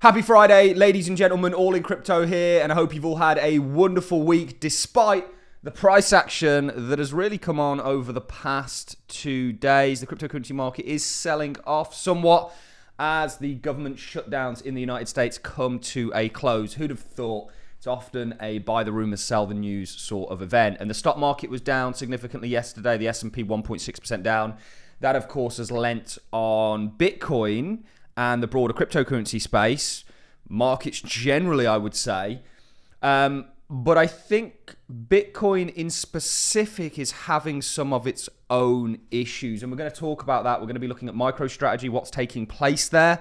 Happy Friday, ladies and gentlemen, all in crypto here, and I hope you've all had a wonderful week despite the price action that has really come on over the past 2 days. The cryptocurrency market is selling off somewhat as the government shutdowns in the United States come to a close. Who'd have thought? It's often a buy the rumors, sell the news sort of event. And the stock market was down significantly yesterday, the S&P 1.6% down. That, of course, has lent on Bitcoin and the broader cryptocurrency space, markets generally, I would say. But I think Bitcoin in specific is having some of its own issues. And we're going to talk about that. We're going to be looking at MicroStrategy, what's taking place there.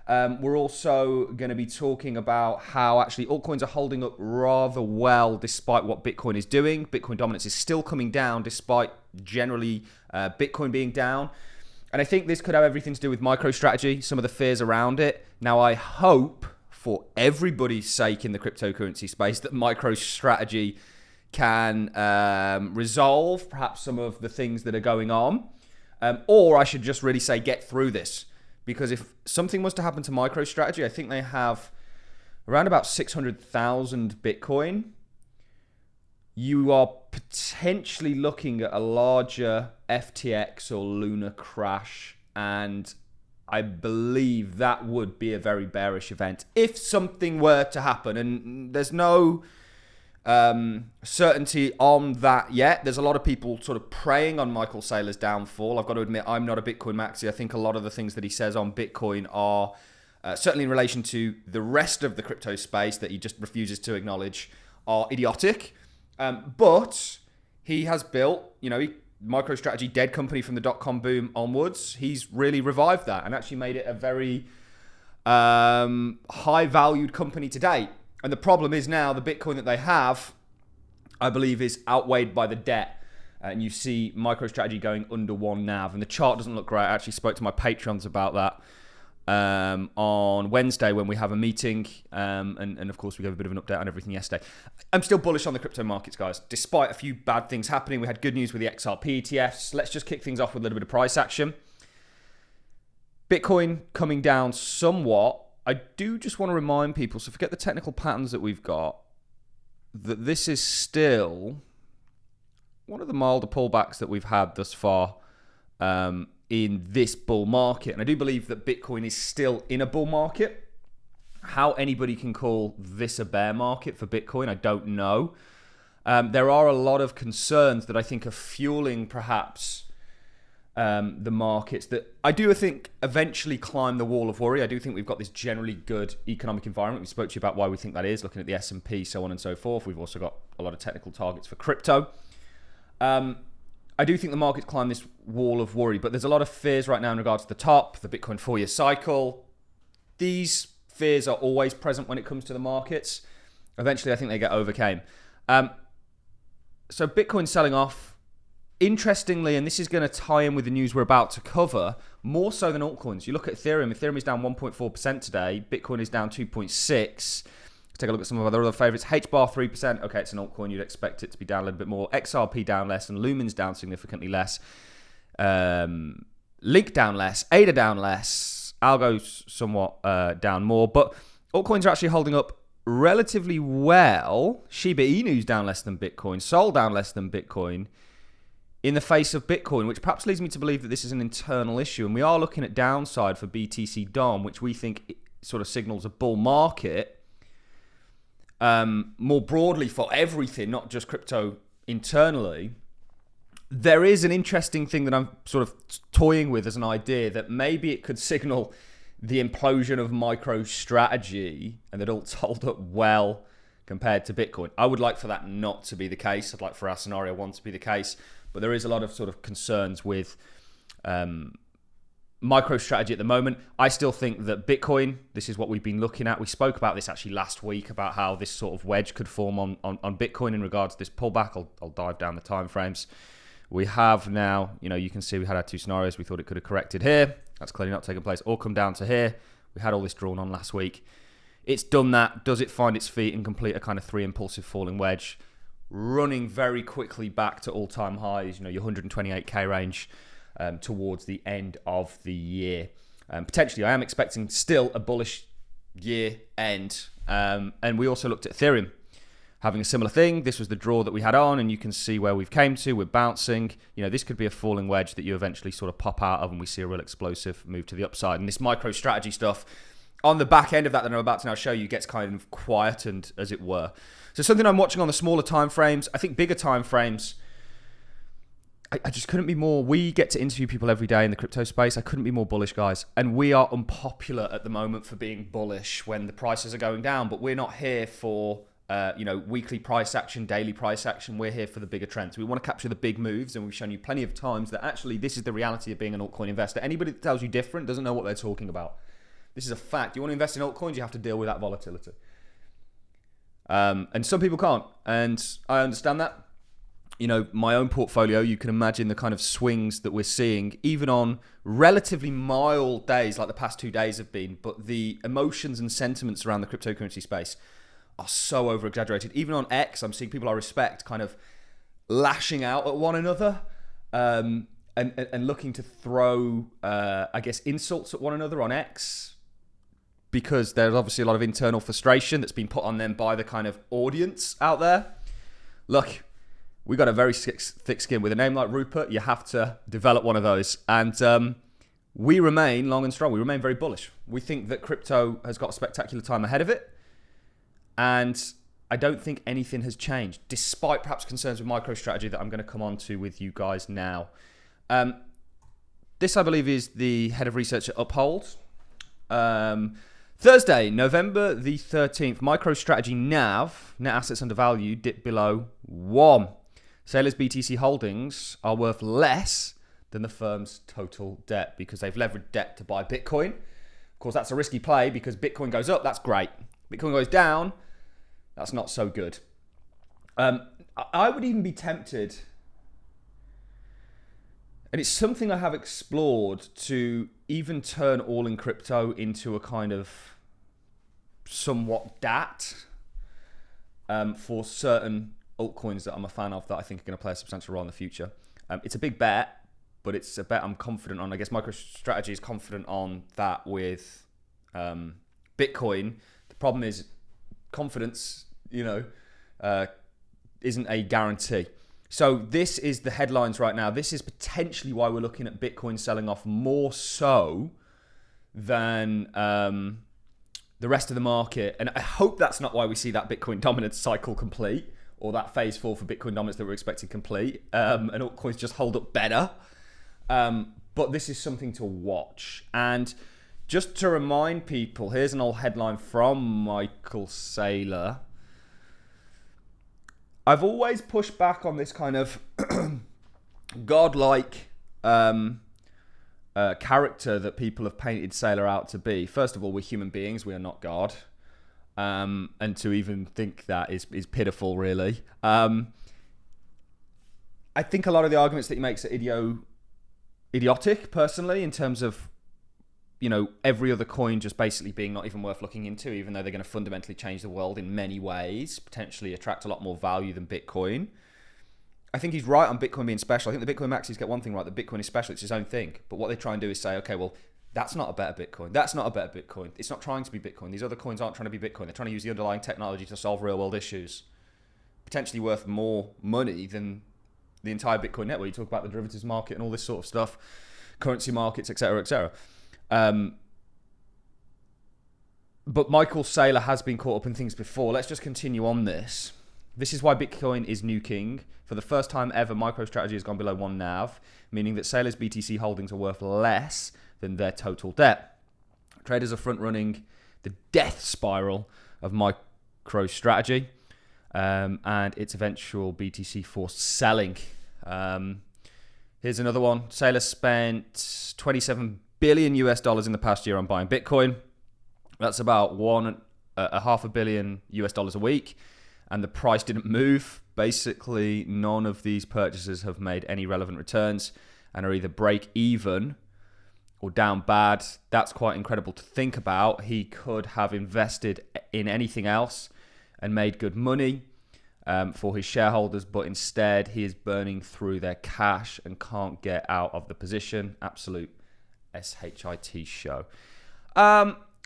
We're also going to be talking about how actually altcoins are holding up rather well despite what Bitcoin is doing. Bitcoin dominance is still coming down despite generally Bitcoin being down. And I think this could have everything to do with MicroStrategy, some of the fears around it. Now, I hope for everybody's sake in the cryptocurrency space that MicroStrategy can resolve perhaps some of the things that are going on. Or I should just really say get through this. Because if something was to happen to MicroStrategy, I think they have around about 600,000 Bitcoin. You are potentially looking at a larger FTX or Luna crash, and I believe that would be a very bearish event if something were to happen. And there's no certainty on that yet. There's a lot of people sort of preying on Michael Saylor's downfall. I've got to admit, I'm not a Bitcoin maxi. I think a lot of the things that he says on Bitcoin are certainly in relation to the rest of the crypto space that he just refuses to acknowledge are idiotic. But he has built, MicroStrategy, dead company from the dot-com boom onwards. He's really revived that and actually made it a very high-valued company to date. And the problem is now the Bitcoin that they have, I believe, is outweighed by the debt. And you see MicroStrategy going under 1 NAV. And the chart doesn't look great. I actually spoke to my Patreons about that on Wednesday when we have a meeting. And of course, we gave a bit of an update on everything yesterday. I'm still bullish on the crypto markets, guys. Despite a few bad things happening, we had good news with the XRP ETFs. Let's just kick things off with a little bit of price action. Bitcoin coming down somewhat. I do just want to remind people, so forget the technical patterns that we've got, that this is still one of the milder pullbacks that we've had thus far in this bull market. And I do believe that Bitcoin is still in a bull market. How anybody can call this a bear market for Bitcoin, I don't know. There are a lot of concerns that I think are fueling perhaps the markets that I do think eventually climb the wall of worry. I do think we've got this generally good economic environment. We spoke to you about why we think that is, looking at the S&P, so on and so forth. We've also got a lot of technical targets for crypto. I do think the markets climb this wall of worry, but there's a lot of fears right now in regards to the top, the Bitcoin 4-year cycle. These fears are always present when it comes to the markets. Eventually, I think they get overcame. So Bitcoin selling off. Interestingly, and this is going to tie in with the news we're about to cover, more so than altcoins. You look at Ethereum. Ethereum is down 1.4% today. Bitcoin is down 2.6%. Let's take a look at some of our other favorites. HBAR 3%. Okay, it's an altcoin. You'd expect it to be down a little bit more. XRP down less, and Lumen's down significantly less. Link down less. ADA down less. Algo's somewhat down more. But altcoins are actually holding up relatively well. Shiba Inu's down less than Bitcoin. Sol down less than Bitcoin. In the face of Bitcoin, which perhaps leads me to believe that this is an internal issue. And we are looking at downside for BTC DOM, which we think sort of signals a bull market more broadly for everything, not just crypto internally. There is an interesting thing that I'm sort of toying with as an idea that maybe it could signal the implosion of MicroStrategy and that alt's hold up well compared to Bitcoin. I would like for that not to be the case. I'd like for our scenario 1 to be the case. But there is a lot of sort of concerns with MicroStrategy at the moment. I still think that Bitcoin, this is what we've been looking at. We spoke about this actually last week about how this sort of wedge could form on Bitcoin in regards to this pullback. I'll dive down the timeframes. We have now, you can see we had our 2 scenarios. We thought it could have corrected here. That's clearly not taken place. Or come down to here. We had all this drawn on last week. It's done that. Does it find its feet and complete a kind of 3 impulsive falling wedge? Running very quickly back to all-time highs, your 128k range towards the end of the year. Potentially, I am expecting still a bullish year end. And we also looked at Ethereum having a similar thing. This was the draw that we had on, and you can see where we've came to. We're bouncing. You know, this could be a falling wedge that you eventually sort of pop out of, and we see a real explosive move to the upside. And this MicroStrategy stuff on the back end of that I'm about to now show you gets kind of quietened, as it were. So something I'm watching on the smaller time frames. I think bigger time frames, I just couldn't be more. We get to interview people every day in the crypto space. I couldn't be more bullish, guys. And we are unpopular at the moment for being bullish when the prices are going down. But we're not here for weekly price action, daily price action. We're here for the bigger trends. We want to capture the big moves, and we've shown you plenty of times that actually this is the reality of being an altcoin investor. Anybody that tells you different doesn't know what they're talking about. This is a fact. You want to invest in altcoins, you have to deal with that volatility. And some people can't, and I understand that. You know, my own portfolio, you can imagine the kind of swings that we're seeing, even on relatively mild days like the past 2 days have been, but the emotions and sentiments around the cryptocurrency space are so over-exaggerated. Even on X, I'm seeing people I respect kind of lashing out at one another and looking to throw, insults at one another on X, because there's obviously a lot of internal frustration that's been put on them by the kind of audience out there. Look, we got a very thick skin. With a name like Rupert, you have to develop one of those. And we remain long and strong. We remain very bullish. We think that crypto has got a spectacular time ahead of it. And I don't think anything has changed, despite perhaps concerns with MicroStrategy that I'm going to come on to with you guys now. This, I believe, is the head of research at Uphold. Thursday, November the 13th, MicroStrategy NAV, net assets under value, dipped below 1. Saylor's BTC holdings are worth less than the firm's total debt because they've leveraged debt to buy Bitcoin. Of course, that's a risky play because Bitcoin goes up, that's great. Bitcoin goes down, that's not so good. I would even be tempted, and it's something I have explored, to even turn Allincrypto into a kind of somewhat DAT for certain altcoins that I'm a fan of that I think are going to play a substantial role in the future. It's a big bet, but it's a bet I'm confident on. I guess MicroStrategy is confident on that with Bitcoin. The problem is confidence, isn't a guarantee. So this is the headlines right now. This is potentially why we're looking at Bitcoin selling off more so than the rest of the market. And I hope that's not why we see that Bitcoin dominance cycle complete, or that phase 4 for Bitcoin dominance that we're expecting complete. And altcoins just hold up better. But this is something to watch. And just to remind people, here's an old headline from Michael Saylor. I've always pushed back on this kind of godlike character that people have painted Saylor out to be. First of all, we're human beings. We are not God. And to even think that is pitiful, really. I think a lot of the arguments that he makes are idiotic, personally, in terms of, every other coin just basically being not even worth looking into, even though they're going to fundamentally change the world in many ways, potentially attract a lot more value than Bitcoin. I think he's right on Bitcoin being special. I think the Bitcoin maxis get one thing right, that Bitcoin is special. It's its own thing. But what they try and do is say, okay, well, that's not a better Bitcoin. That's not a better Bitcoin. It's not trying to be Bitcoin. These other coins aren't trying to be Bitcoin. They're trying to use the underlying technology to solve real world issues, potentially worth more money than the entire Bitcoin network. You talk about the derivatives market and all this sort of stuff, currency markets, etc., etc. But Michael Saylor has been caught up in things before. Let's just continue on this. This is why Bitcoin is new king. For the first time ever, MicroStrategy has gone below 1 NAV, meaning that Saylor's BTC holdings are worth less than their total debt. Traders are front-running the death spiral of MicroStrategy and its eventual BTC forced selling. Here's another one. Saylor spent $27 billion US in the past year on buying Bitcoin. That's about $1.5 billion US a week. And the price didn't move. Basically, none of these purchases have made any relevant returns and are either break even or down bad. That's quite incredible to think about. He could have invested in anything else and made good money for his shareholders, but instead he is burning through their cash and can't get out of the position. Absolute SHIT show.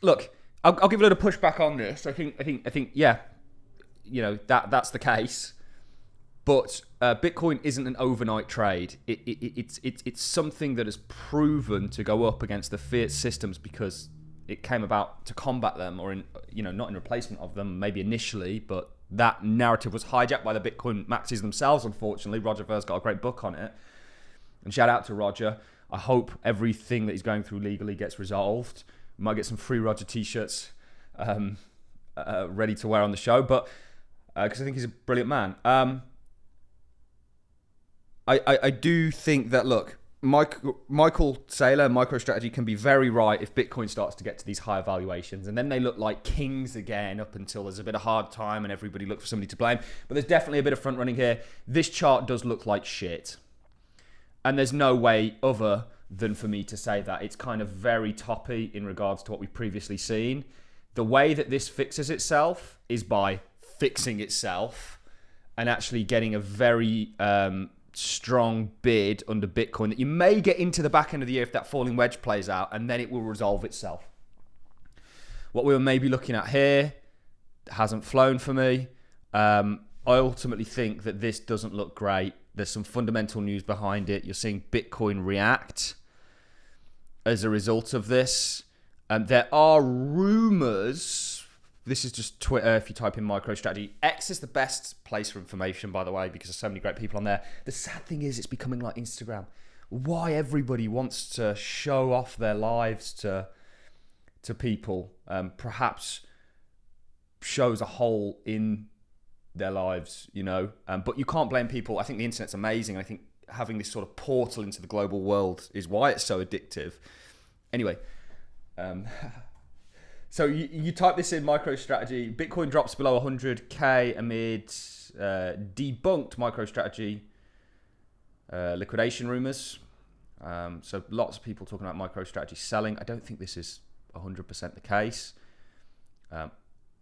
Look, I'll give a little pushback on this. I think, yeah, that's the case. But Bitcoin isn't an overnight trade. It's something that has proven to go up against the fiat systems because it came about to combat them, or not in replacement of them, maybe initially, but that narrative was hijacked by the Bitcoin maxis themselves, unfortunately. Roger Ver's got a great book on it. And shout out to Roger. I hope everything that he's going through legally gets resolved. We might get some free Roger t-shirts ready to wear on the show, but because I think he's a brilliant man. I do think that, look, Michael Saylor, MicroStrategy, can be very right if Bitcoin starts to get to these higher valuations, and then they look like kings again up until there's a bit of hard time and everybody looks for somebody to blame. But there's definitely a bit of front running here. This chart does look like shit, and there's no way other than for me to say that. It's kind of very toppy in regards to what we've previously seen. The way that this fixes itself is by fixing itself and actually getting a very strong bid under Bitcoin that you may get into the back end of the year if that falling wedge plays out, and then it will resolve itself. What we were maybe looking at here hasn't flown for me. I ultimately think that this doesn't look great. There's some fundamental news behind it. You're seeing Bitcoin react as a result of this. There are rumors. This is just Twitter. If you type in MicroStrategy, X is the best place for information, by the way, because there's so many great people on there. The sad thing is it's becoming like Instagram. Why everybody wants to show off their lives to people, perhaps shows a hole in their lives, but you can't blame people. I think the internet's amazing. I think having this sort of portal into the global world is why it's so addictive. Anyway, so you type this in MicroStrategy, Bitcoin drops below 100k amid debunked MicroStrategy liquidation rumors. So lots of people talking about MicroStrategy selling. I don't think this is 100% the case.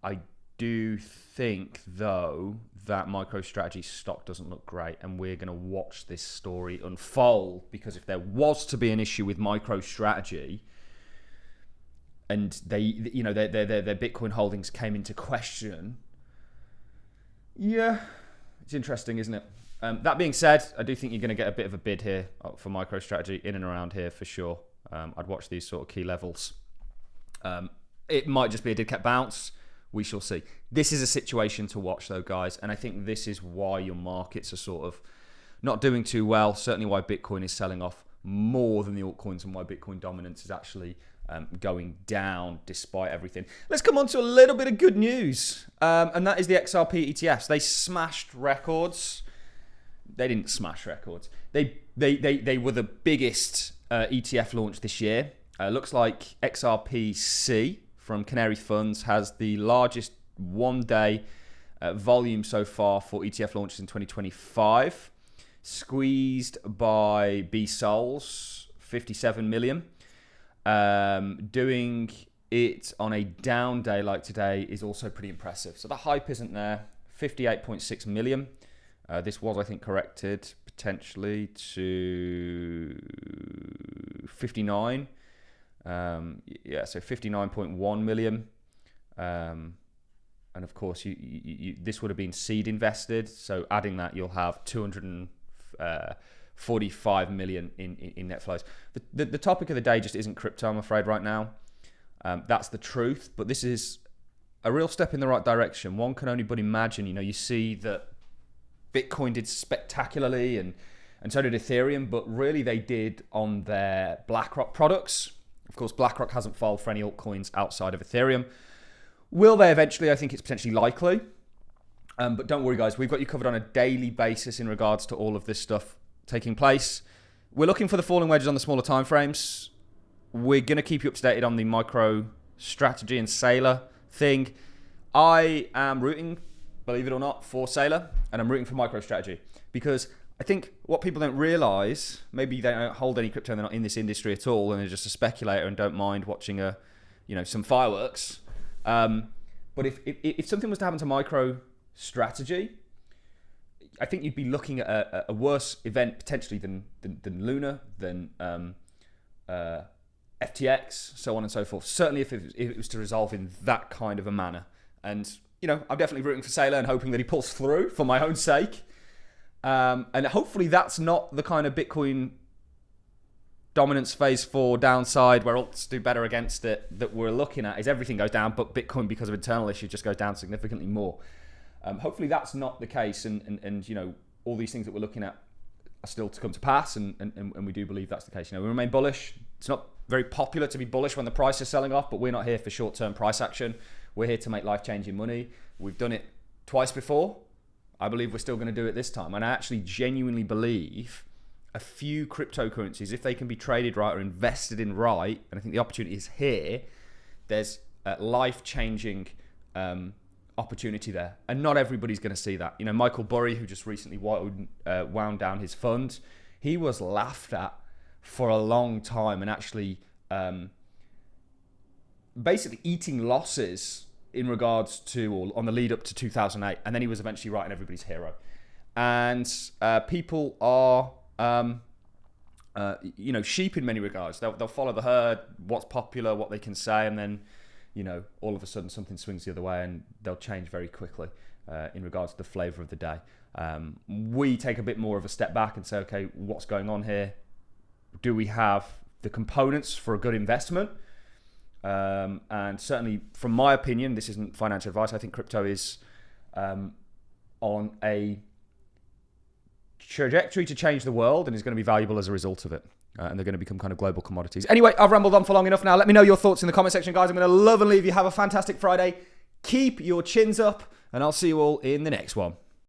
I do think, though, that MicroStrategy stock doesn't look great, and we're going to watch this story unfold, because if there was to be an issue with MicroStrategy and their Bitcoin holdings came into question, yeah, it's interesting, isn't it? That being said, I do think you're going to get a bit of a bid here for MicroStrategy in and around here for sure. I'd watch these sort of key levels. It might just be a dead cat bounce. We shall see. This is a situation to watch, though, guys, and I think this is why your markets are sort of not doing too well. Certainly why Bitcoin is selling off more than the altcoins, and why Bitcoin dominance is actually going down despite everything. Let's come on to a little bit of good news, and that is the XRP ETFs. They smashed records. They didn't smash records. They were the biggest ETF launch this year. Looks like XRPC from Canary Funds has the largest one-day volume so far for ETF launches in 2025. Squeezed by BSouls, 57 million. Doing it on a down day like today is also pretty impressive. So the hype isn't there. 58.6 million. This was, I think, corrected potentially to 59. So 59.1 million. And of course, you this would have been seed invested. So adding that, you'll have 245 million in net flows. The topic of the day just isn't crypto, I'm afraid, right now. That's the truth. But this is a real step in the right direction. One can only but imagine. You see that Bitcoin did spectacularly, and so did Ethereum, but really they did on their BlackRock products. Of course, BlackRock hasn't filed for any altcoins outside of Ethereum. Will they eventually? I think it's potentially likely. But don't worry, guys. We've got you covered on a daily basis in regards to all of this stuff taking place. We're looking for the falling wedges on the smaller time frames. We're going to keep you updated on the MicroStrategy and Saylor thing. I am rooting, believe it or not, for Saylor, and I'm rooting for MicroStrategy, because I think what people don't realize, maybe they don't hold any crypto and they're not in this industry at all, and they're just a speculator and don't mind watching some fireworks. But if something was to happen to MicroStrategy, I think you'd be looking at a worse event potentially than Luna, than FTX, so on and so forth. Certainly if it was to resolve in that kind of a manner. And, I'm definitely rooting for Saylor and hoping that he pulls through for my own sake. And hopefully that's not the kind of Bitcoin dominance phase 4 downside where alts do better against it that we're looking at, is everything goes down, but Bitcoin, because of internal issues, just goes down significantly more. Hopefully that's not the case, and all these things that we're looking at are still to come to pass, and we do believe that's the case. We remain bullish. It's not very popular to be bullish when the price is selling off, but we're not here for short-term price action. We're here to make life-changing money. We've done it twice before. I believe we're still going to do it this time, and I actually genuinely believe a few cryptocurrencies, if they can be traded right or invested in right, and I think the opportunity is here, there's a life-changing opportunity there. And not everybody's going to see that. Michael Burry, who just recently wound down his fund, he was laughed at for a long time and actually basically eating losses in regards to, or on the lead up to 2008. And then he was eventually right and everybody's hero. And people are... sheep in many regards. They'll follow the herd, what's popular, what they can say, and then, all of a sudden something swings the other way and they'll change very quickly in regards to the flavor of the day. We take a bit more of a step back and say, okay, what's going on here? Do we have the components for a good investment? And certainly, from my opinion, this isn't financial advice, I think crypto is on a trajectory to change the world and is going to be valuable as a result of it. And they're going to become kind of global commodities. Anyway, I've rambled on for long enough now. Let me know your thoughts in the comment section, guys. I'm going to love and leave you. Have a fantastic Friday. Keep your chins up, and I'll see you all in the next one.